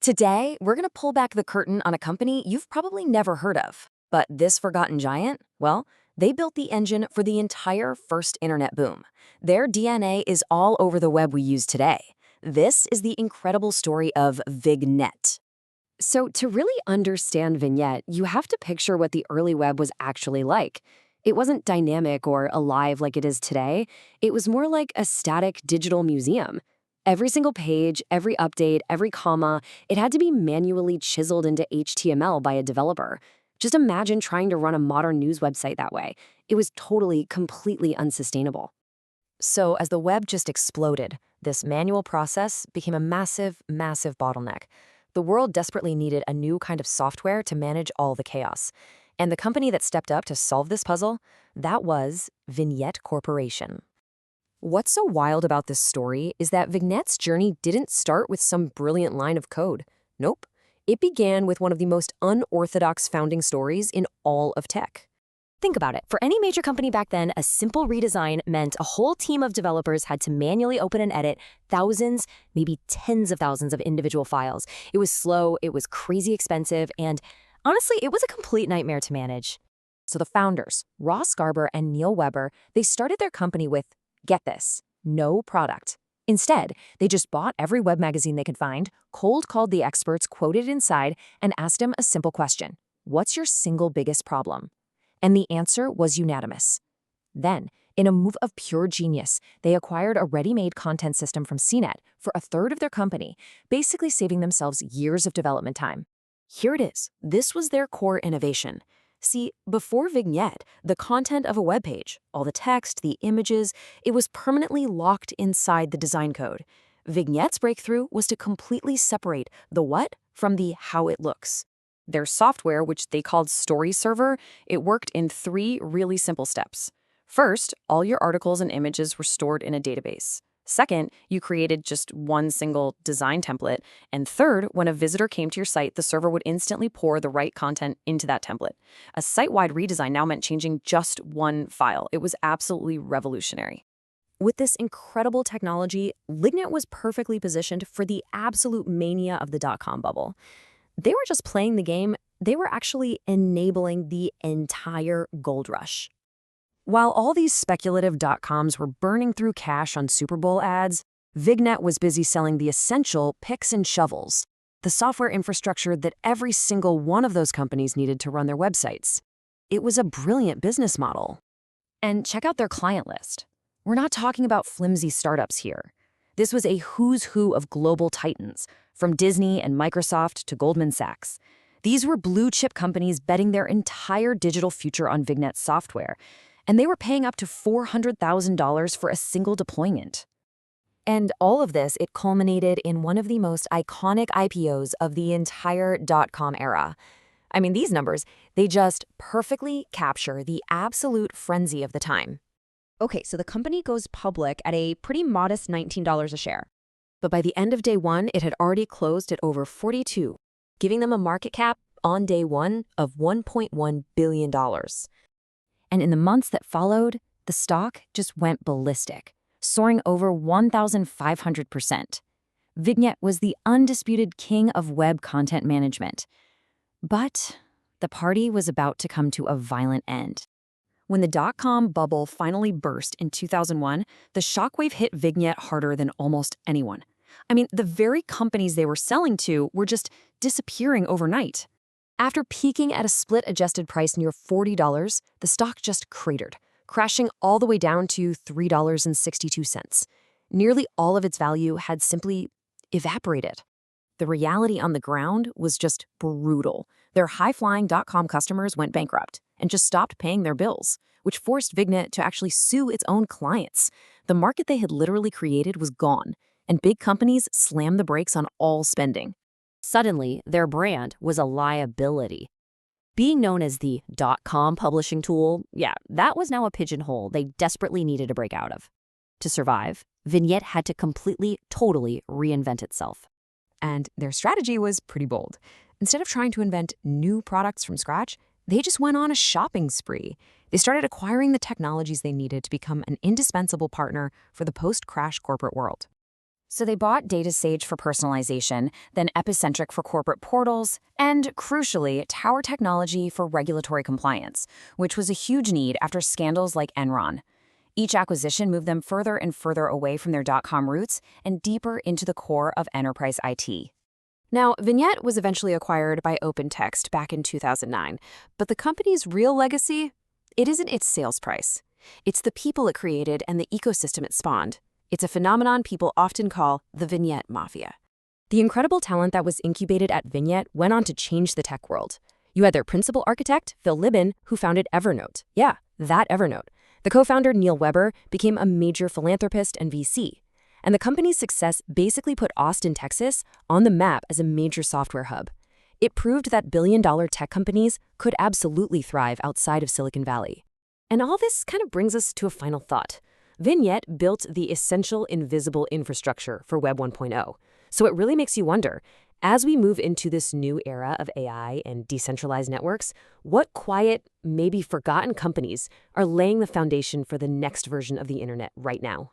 Today, we're going to pull back the curtain on a company you've probably never heard of. But this forgotten giant, well, they built the engine for the entire first internet boom. Their DNA is all over the web we use today. This is the incredible story of Vignette. So to really understand Vignette, you have to picture what the early web was actually like. It wasn't dynamic or alive like it is today. It was more like a static digital museum. Every single page, every update, every comma, it had to be manually chiseled into HTML by a developer. Just imagine trying to run a modern news website that way. It was totally, completely unsustainable. So as the web just exploded, this manual process became a massive, massive bottleneck. The world desperately needed a new kind of software to manage all the chaos. And the company that stepped up to solve this puzzle, that was Vignette Corporation. What's so wild about this story is that Vignette's journey didn't start with some brilliant line of code. Nope. It began with one of the most unorthodox founding stories in all of tech. Think about it. For any major company back then, a simple redesign meant a whole team of developers had to manually open and edit thousands, maybe tens of thousands of individual files. It was slow, it was crazy expensive, and honestly, it was a complete nightmare to manage. So the founders, Ross Garber and Neil Weber, they started their company with, get this, no product. Instead, they just bought every web magazine they could find, cold called the experts quoted inside, and asked them a simple question. What's your single biggest problem? And the answer was unanimous. Then, in a move of pure genius, they acquired a ready-made content system from CNET for a third of their company, basically saving themselves years of development time. Here it is. This was their core innovation. See, before Vignette, the content of a web page, all the text, the images, it was permanently locked inside the design code. Vignette's breakthrough was to completely separate the what from the how it looks. Their software, which they called Story Server, it worked in 3 really simple steps. First, all your articles and images were stored in a database. Second, you created just one single design template. And third, when a visitor came to your site, the server would instantly pour the right content into that template. A site-wide redesign now meant changing just one file. It was absolutely revolutionary. With this incredible technology, Vignette was perfectly positioned for the absolute mania of the dot-com bubble. They were just playing the game, they were actually enabling the entire gold rush. While all these speculative dot-coms were burning through cash on Super Bowl ads, Vignette was busy selling the essential picks and shovels, the software infrastructure that every single one of those companies needed to run their websites. It was a brilliant business model. And check out their client list. We're not talking about flimsy startups here. This was a who's who of global titans, from Disney and Microsoft to Goldman Sachs. These were blue-chip companies betting their entire digital future on Vignette software, and they were paying up to $400,000 for a single deployment. And all of this, it culminated in one of the most iconic IPOs of the entire dot-com era. I mean, these numbers, they just perfectly capture the absolute frenzy of the time. Okay, so the company goes public at a pretty modest $19 a share. But by the end of day one, it had already closed at over 42, giving them a market cap on day one of $1.1 billion. And in the months that followed, the stock just went ballistic, soaring over 1,500%. Vignette was the undisputed king of web content management. But the party was about to come to a violent end. When the dot-com bubble finally burst in 2001, the shockwave hit Vignette harder than almost anyone. I mean, the very companies they were selling to were just disappearing overnight. After peaking at a split-adjusted price near $40, the stock just cratered, crashing all the way down to $3.62. Nearly all of its value had simply evaporated. The reality on the ground was just brutal. Their high-flying dot-com customers went bankrupt and just stopped paying their bills, which forced Vignette to actually sue its own clients. The market they had literally created was gone, and big companies slammed the brakes on all spending. Suddenly, their brand was a liability. Being known as the dot-com publishing tool, yeah, that was now a pigeonhole they desperately needed to break out of. To survive, Vignette had to completely, totally reinvent itself. And their strategy was pretty bold. Instead of trying to invent new products from scratch, they just went on a shopping spree. They started acquiring the technologies they needed to become an indispensable partner for the post-crash corporate world. So they bought DataSage for personalization, then Epicentric for corporate portals, and, crucially, Tower Technology for regulatory compliance, which was a huge need after scandals like Enron. Each acquisition moved them further and further away from their .com roots and deeper into the core of enterprise IT. Now, Vignette was eventually acquired by OpenText back in 2009, but the company's real legacy, it isn't its sales price. It's the people it created and the ecosystem it spawned. It's a phenomenon people often call the Vignette Mafia. The incredible talent that was incubated at Vignette went on to change the tech world. You had their principal architect, Phil Libin, who founded Evernote. Yeah, that Evernote. The co-founder, Neil Weber, became a major philanthropist and VC. And the company's success basically put Austin, Texas, on the map as a major software hub. It proved that billion-dollar tech companies could absolutely thrive outside of Silicon Valley. And all this kind of brings us to a final thought. Vignette built the essential invisible infrastructure for Web 1.0. So it really makes you wonder, as we move into this new era of AI and decentralized networks, what quiet, maybe forgotten companies are laying the foundation for the next version of the internet right now?